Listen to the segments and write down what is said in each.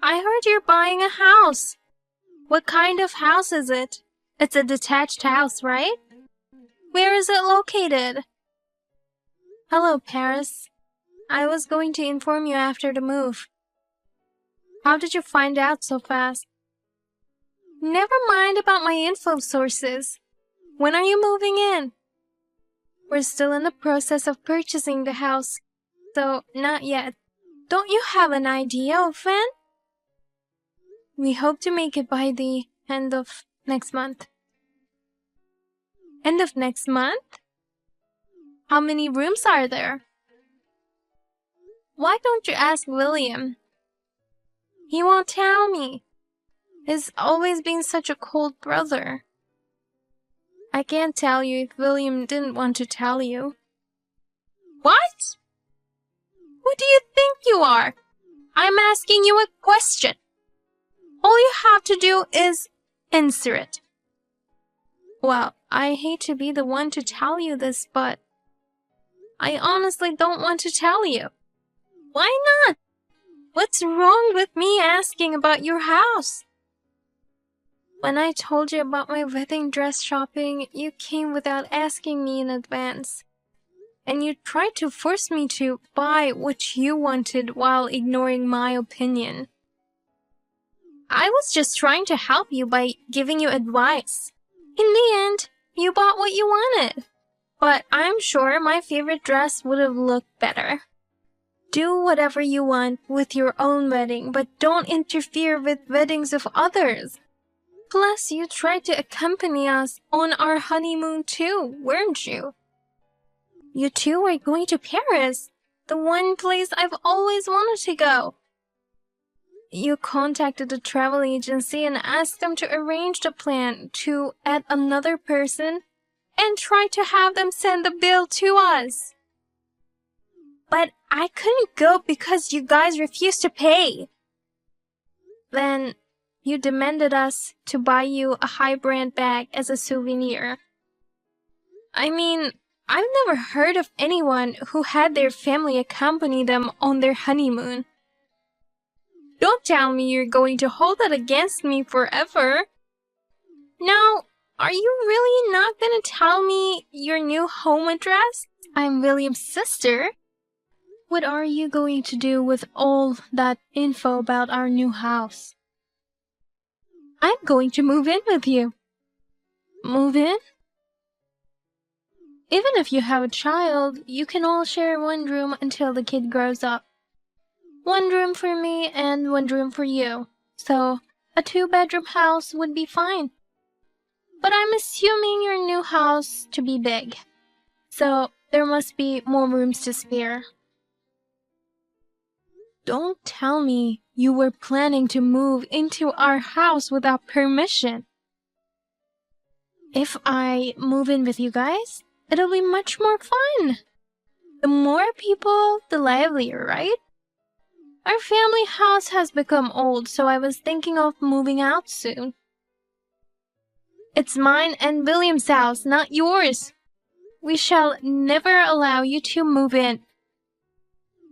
I heard you're buying a house. What kind of house is it? It's a detached house, right? Where is it located? Hello, Paris. I was going to inform you after the move. How did you find out so fast? Never mind about my info sources. When are you moving in? We're still in the process of purchasing the house, so not yet. Don't you have an idea of when? We hope to make it by the end of next month. End of next month? How many rooms are there? Why don't you ask William? He won't tell me. He's always been such a cold brother. I can't tell you if William didn't want to tell you. What? Who do you think you are? I'm asking you a question. All you have to do is answer it. Well, I hate to be the one to tell you this, but I honestly don't want to tell you. Why not? What's wrong with me asking about your house? When I told you about my wedding dress shopping, you came without asking me in advance. And you tried to force me to buy what you wanted while ignoring my opinion. I was just trying to help you by giving you advice. In the end, you bought what you wanted. But I'm sure my favorite dress would have looked better. Do whatever you want with your own wedding, but don't interfere with weddings of others. Plus, you tried to accompany us on our honeymoon too, weren't you? You two were going to Paris, the one place I've always wanted to go. You contacted the travel agency and asked them to arrange the plan to add another person and tried to have them send the bill to us. But I couldn't go because you guys refused to pay. Then you demanded us to buy you a high-brand bag as a souvenir. I mean, I've never heard of anyone who had their family accompany them on their honeymoon. Don't tell me you're going to hold that against me forever. Now, are you really not going to tell me your new home address? I'm William's sister. What are you going to do with all that info about our new house? I'm going to move in with you. Move in? Even if you have a child, you can all share one room until the kid grows up. One room for me and one room for you. So, a 2-bedroom house would be fine. But I'm assuming your new house to be big. So, there must be more rooms to spare. Don't tell me you were planning to move into our house without permission. If I move in with you guys, it'll be much more fun. The more people, the livelier, right? Our family house has become old, so I was thinking of moving out soon. It's mine and William's house, not yours. We shall never allow you to move in.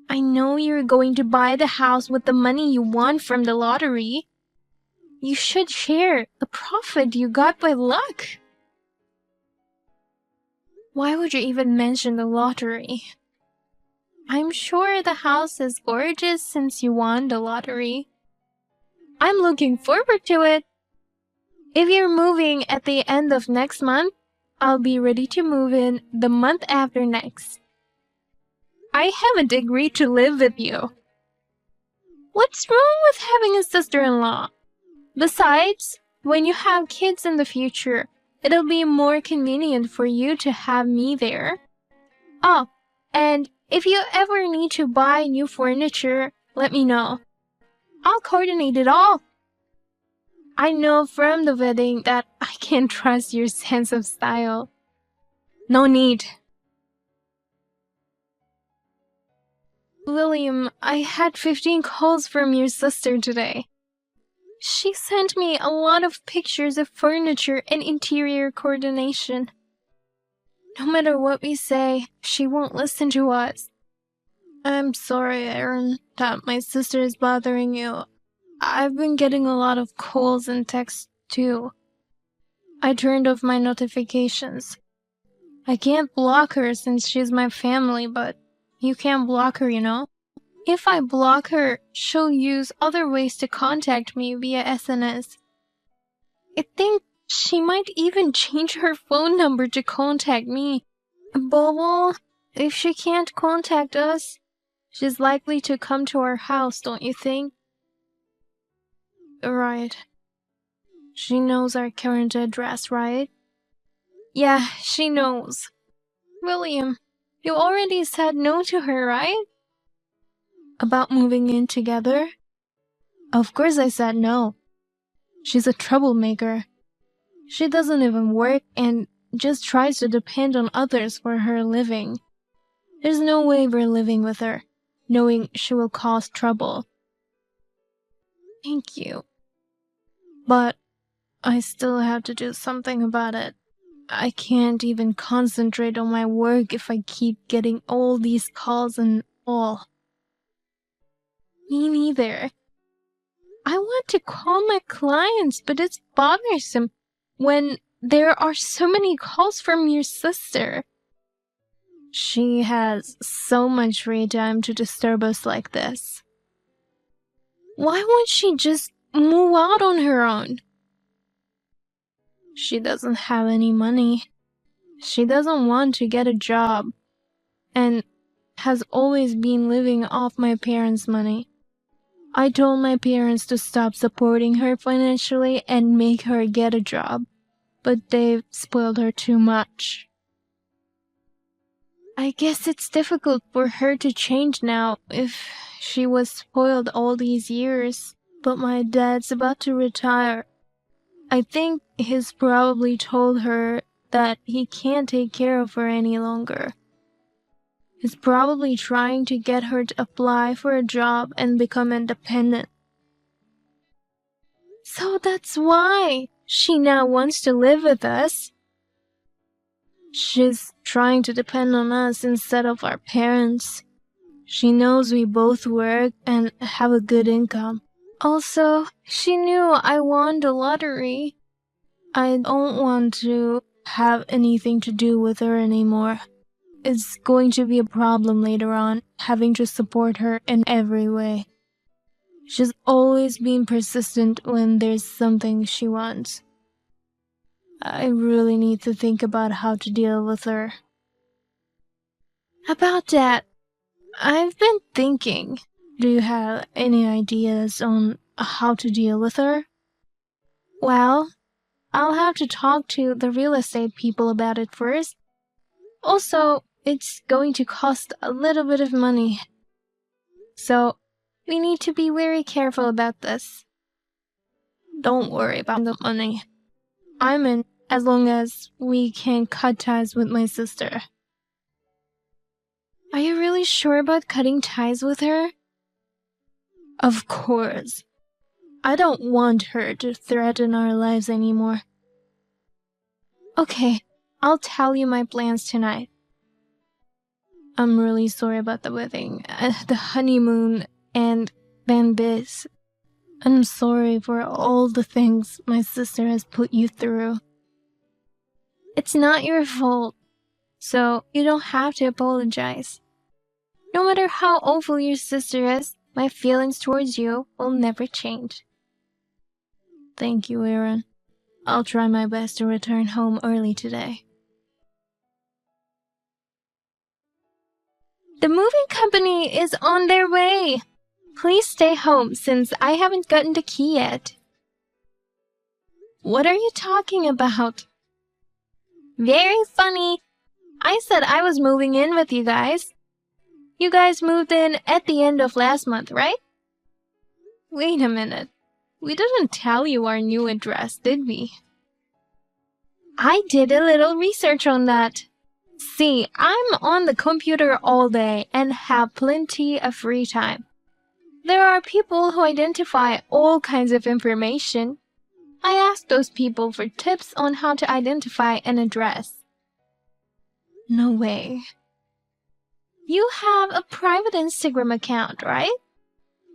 I know you're going to buy the house with the money you won from the lottery. You should share the profit you got by luck. Why would you even mention the lottery? I'm sure the house is gorgeous since you won the lottery. I'm looking forward to it. If you're moving at the end of next month, I'll be ready to move in the month after next. I haven't agreed to live with you. What's wrong with having a sister-in-law? Besides, when you have kids in the future, it'll be more convenient for you to have me there. Oh, and if you ever need to buy new furniture, let me know. I'll coordinate it all. I know from the wedding that I can trust your sense of style. No need. William, I had 15 calls from your sister today. She sent me a lot of pictures of furniture and interior coordination. No matter what we say, she won't listen to us. I'm sorry, Aaron, that my sister is bothering you. I've been getting a lot of calls and texts too. I turned off my notifications. I can't block her since she's my family, but you can't block her, you know? If I block her, she'll use other ways to contact me via SNS. I think she might even change her phone number to contact me. Bobo, if she can't contact us, she's likely to come to our house, don't you think? Right. She knows our current address, right? Yeah, she knows. William, you already said no to her, right? About moving in together? Of course I said no. She's a troublemaker. She doesn't even work and just tries to depend on others for her living. There's no way we're living with her, knowing she will cause trouble. Thank you. But I still have to do something about it. I can't even concentrate on my work if I keep getting all these calls and all. Me neither. I want to call my clients, but it's bothersome when there are so many calls from your sister. She has so much free time to disturb us like this. Why won't she just move out on her own? She doesn't have any money. She doesn't want to get a job and has always been living off my parents' money. I told my parents to stop supporting her financially and make her get a job, but they've spoiled her too much. I guess it's difficult for her to change now if she was spoiled all these years, but my dad's about to retire. I think he's probably told her that he can't take care of her any longer. He's probably trying to get her to apply for a job and become independent. So that's why she now wants to live with us. She's trying to depend on us instead of our parents. She knows we both work and have a good income. Also, she knew I won the lottery. I don't want to have anything to do with her anymore. It's going to be a problem later on, having to support her in every way. She's always been persistent when there's something she wants. I really need to think about how to deal with her. About that, I've been thinking. Do you have any ideas on how to deal with her? Well, I'll have to talk to the real estate people about it first. Also, it's going to cost a little bit of money. So, we need to be very careful about this. Don't worry about the money. I'm in as long as we can cut ties with my sister. Are you really sure about cutting ties with her? Of course. I don't want her to threaten our lives anymore. Okay, I'll tell you my plans tonight. I'm really sorry about the wedding, the honeymoon, and then this. I'm sorry for all the things my sister has put you through. It's not your fault, so you don't have to apologize. No matter how awful your sister is, my feelings towards you will never change. Thank you, Aaron. I'll try my best to return home early today. The moving company is on their way. Please stay home since I haven't gotten the key yet. What are you talking about? Very funny. I said I was moving in with you guys. You guys moved in at the end of last month, right? Wait a minute. We didn't tell you our new address, did we? I did a little research on that. See, I'm on the computer all day and have plenty of free time. There are people who identify all kinds of information. I asked those people for tips on how to identify an address. No way. You have a private Instagram account, right?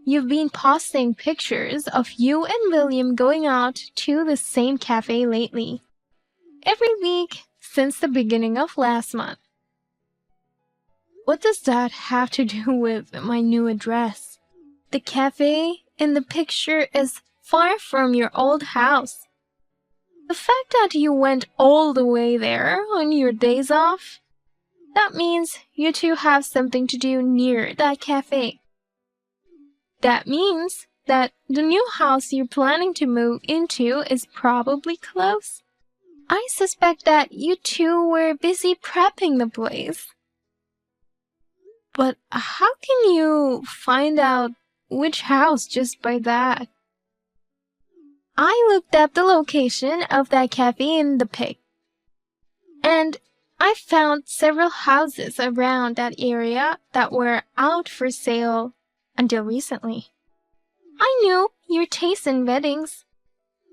you've been posting pictures of you and William going out to the same cafe lately. Every week since the beginning of last month. What does that have to do with my new address? The cafe in the picture is far from your old house. The fact that you went all the way there on your days off, that means you two have something to do near that cafe. That means that the new house you're planning to move into is probably close. I suspect that you two were busy prepping the place. But how can you find out which house just by that? I looked up the location of that cafe in the pic, and I found several houses around that area that were out for sale until recently. I knew your taste in weddings.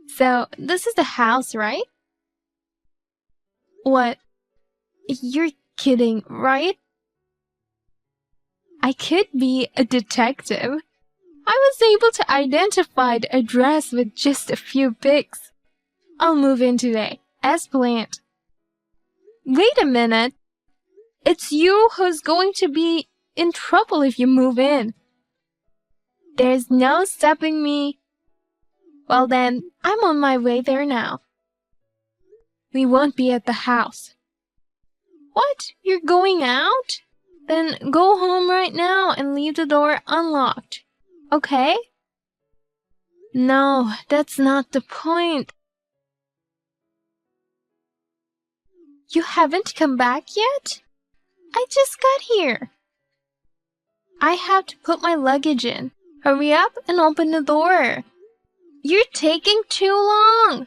So this is the house, right? What? You're kidding, right? I could be a detective. I was able to identify the address with just a few pics. I'll move in today, as planned. Wait a minute. It's you who's going to be in trouble if you move in. There's no stopping me. Well then, I'm on my way there now. We won't be at the house. What? You're going out? Then go home right now and leave the door unlocked. Okay? No, that's not the point. You haven't come back yet? I just got here. I have to put my luggage in. Hurry up and open the door. You're taking too long.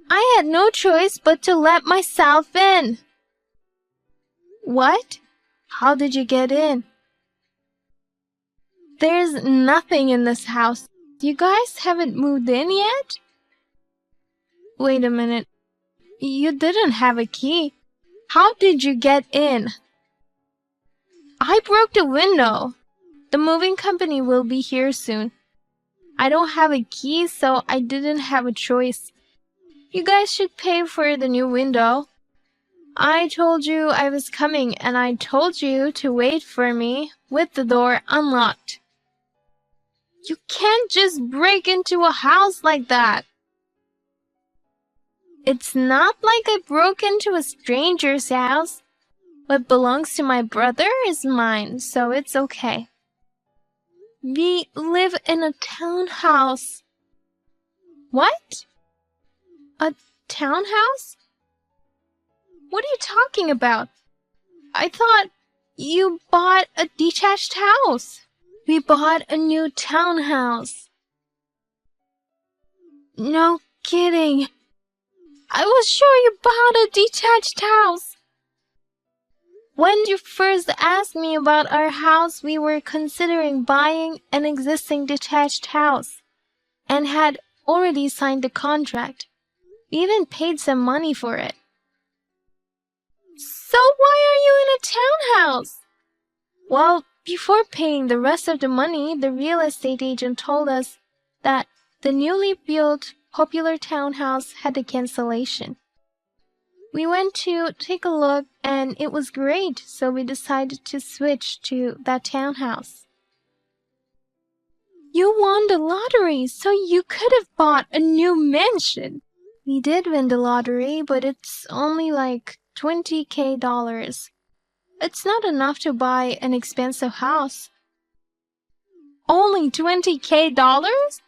I had no choice but to let myself in. What? How did you get in? There's nothing in this house. You guys haven't moved in yet? Wait a minute. You didn't have a key. How did you get in? I broke the window. The moving company will be here soon. I don't have a key, so I didn't have a choice. You guys should pay for the new window. I told you I was coming, and I told you to wait for me with the door unlocked. You can't just break into a house like that. It's not like I broke into a stranger's house. What belongs to my brother is mine, so it's okay. We live in a townhouse. What? A townhouse? What are you talking about? I thought you bought a detached house. We bought a new townhouse. No kidding. I was sure you bought a detached house. When you first asked me about our house, we were considering buying an existing detached house and had already signed the contract. We even paid some money for it. So why are you in a townhouse? Well, before paying the rest of the money, the real estate agent told us that the newly built popular townhouse had a cancellation. We went to take a look and it was great, so we decided to switch to that townhouse. You won the lottery, so you could have bought a new mansion. We did win the lottery, but it's only like $20,000. It's not enough to buy an expensive house. Only $20,000?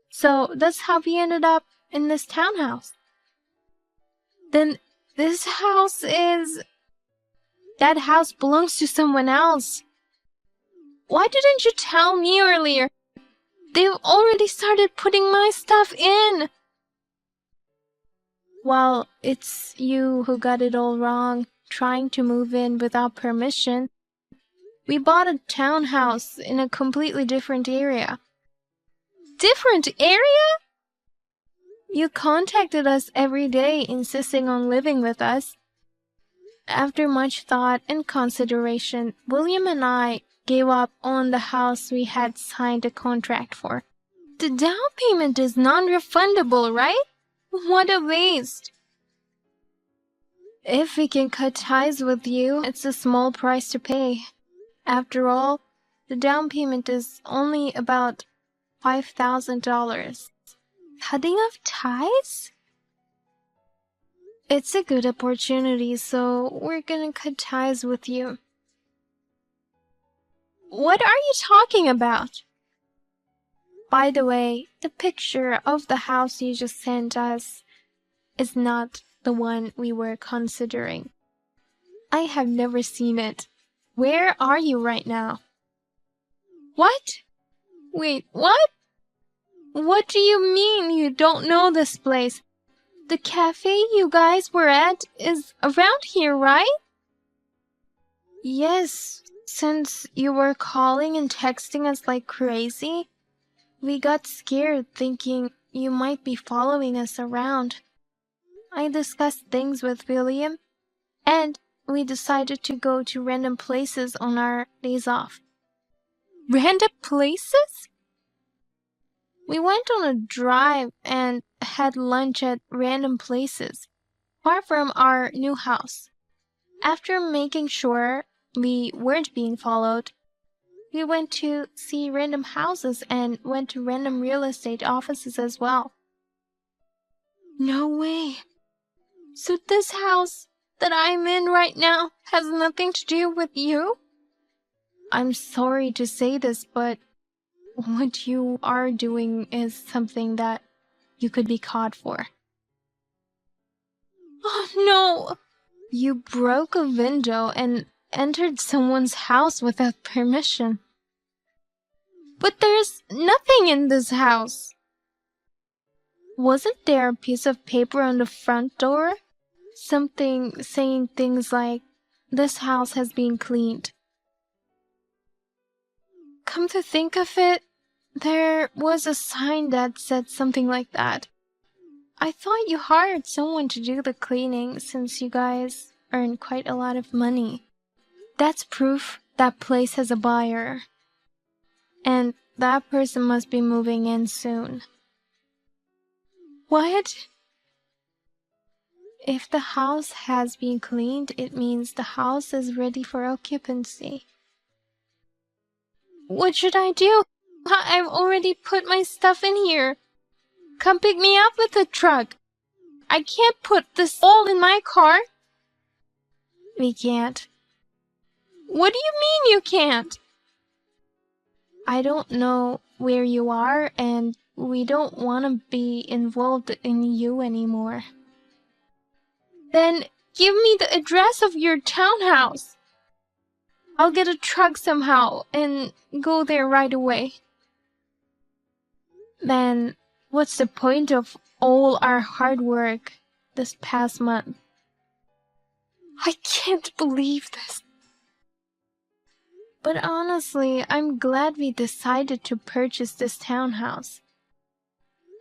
So that's how we ended up in this townhouse. Then this house is... That house belongs to someone else. Why didn't you tell me earlier? They've already started putting my stuff in. Well, it's you who got it all wrong, trying to move in without permission. We bought a townhouse in a completely different area. Different area? You contacted us every day, insisting on living with us. After much thought and consideration, William and I gave up on the house we had signed a contract for. The down payment is non-refundable, right? What a waste. If we can cut ties with you, it's a small price to pay. After all, the down payment is only about $5,000. Cutting off ties? It's a good opportunity, so we're gonna cut ties with you. What are you talking about? By the way, the picture of the house you just sent us is not the one we were considering. I have never seen it. Where are you right now? What? Wait, what? What do you mean you don't know this place? The cafe you guys were at is around here, right? Yes, since you were calling and texting us like crazy, we got scared thinking you might be following us around. I discussed things with William, and we decided to go to random places on our days off. Random places? We went on a drive and had lunch at random places, far from our new house. After making sure we weren't being followed, we went to see random houses and went to random real estate offices as well. No way. So this house that I'm in right now has nothing to do with you? I'm sorry to say this, but what you are doing is something that you could be caught for. Oh no! You broke a window and entered someone's house without permission. But there's nothing in this house. Wasn't there a piece of paper on the front door? Something saying things like, "This house has been cleaned." Come to think of it, there was a sign that said something like that. I thought you hired someone to do the cleaning since you guys earn quite a lot of money. That's proof that place has a buyer. And that person must be moving in soon. What? If the house has been cleaned, it means the house is ready for occupancy. What should I do? I've already put my stuff in here. Come pick me up with the truck. I can't put this all in my car. We can't. What do you mean you can't? I don't know where you are, and we don't want to be involved in you anymore. Then give me the address of your townhouse. I'll get a truck somehow and go there right away. Then what's the point of all our hard work this past month? I can't believe this. But honestly, I'm glad we decided to purchase this townhouse.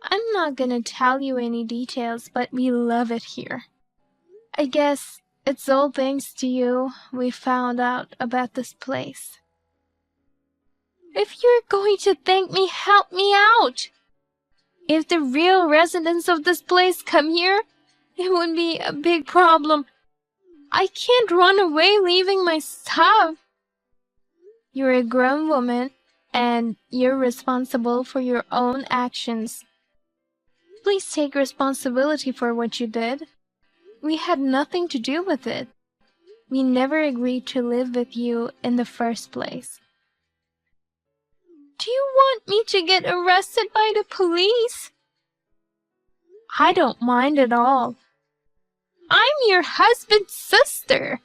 I'm not gonna tell you any details, but we love it here. I guess it's all thanks to you we found out about this place. If you're going to thank me, help me out. If the real residents of this place come here, it would be a big problem. I can't run away leaving my stuff. You're a grown woman, and you're responsible for your own actions. Please take responsibility for what you did. We had nothing to do with it. We never agreed to live with you in the first place. Do you want me to get arrested by the police? I don't mind at all. I'm your husband's sister.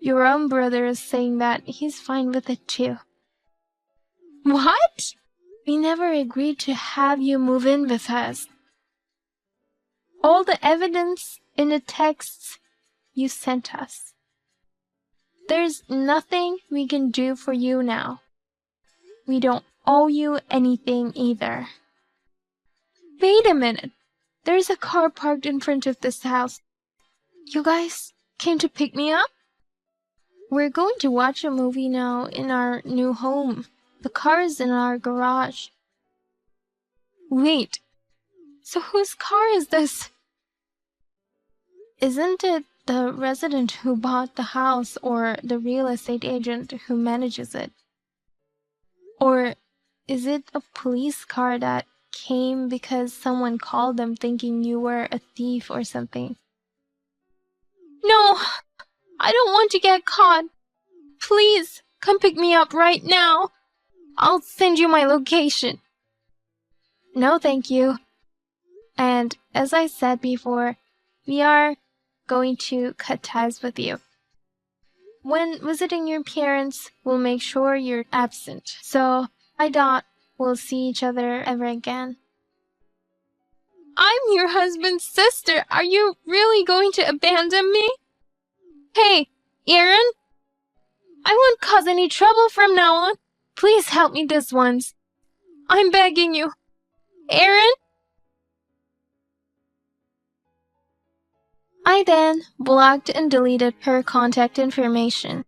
Your own brother is saying that he's fine with it too. What? We never agreed to have you move in with us. All the evidence in the texts you sent us. There's nothing we can do for you now. We don't owe you anything either. Wait a minute. There's a car parked in front of this house. You guys came to pick me up? We're going to watch a movie now in our new home. The car is in our garage. Wait, so whose car is this? Isn't it the resident who bought the house or the real estate agent who manages it? Or is it a police car that came because someone called them thinking you were a thief or something? No, I don't want to get caught. Please, come pick me up right now. I'll send you my location. No, thank you. And as I said before, we are going to cut ties with you. When visiting your parents, we'll make sure you're absent. So I doubt we'll see each other ever again. I'm your husband's sister. Are you really going to abandon me? Hey, Aaron, I won't cause any trouble from now on. Please help me this once. I'm begging you. Aaron? I then blocked and deleted her contact information.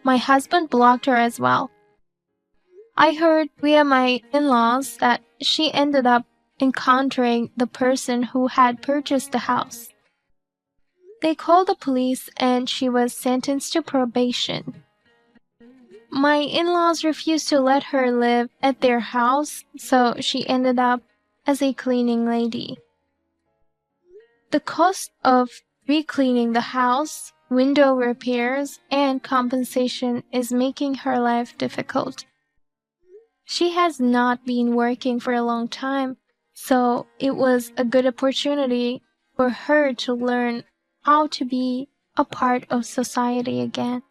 My husband blocked her as well. I heard via my in-laws that she ended up encountering the person who had purchased the house. They called the police and she was sentenced to probation. My in-laws refused to let her live at their house, so she ended up as a cleaning lady. The cost of re-cleaning the house, window repairs, and compensation is making her life difficult. She has not been working for a long time, so it was a good opportunity for her to learn how to be a part of society again.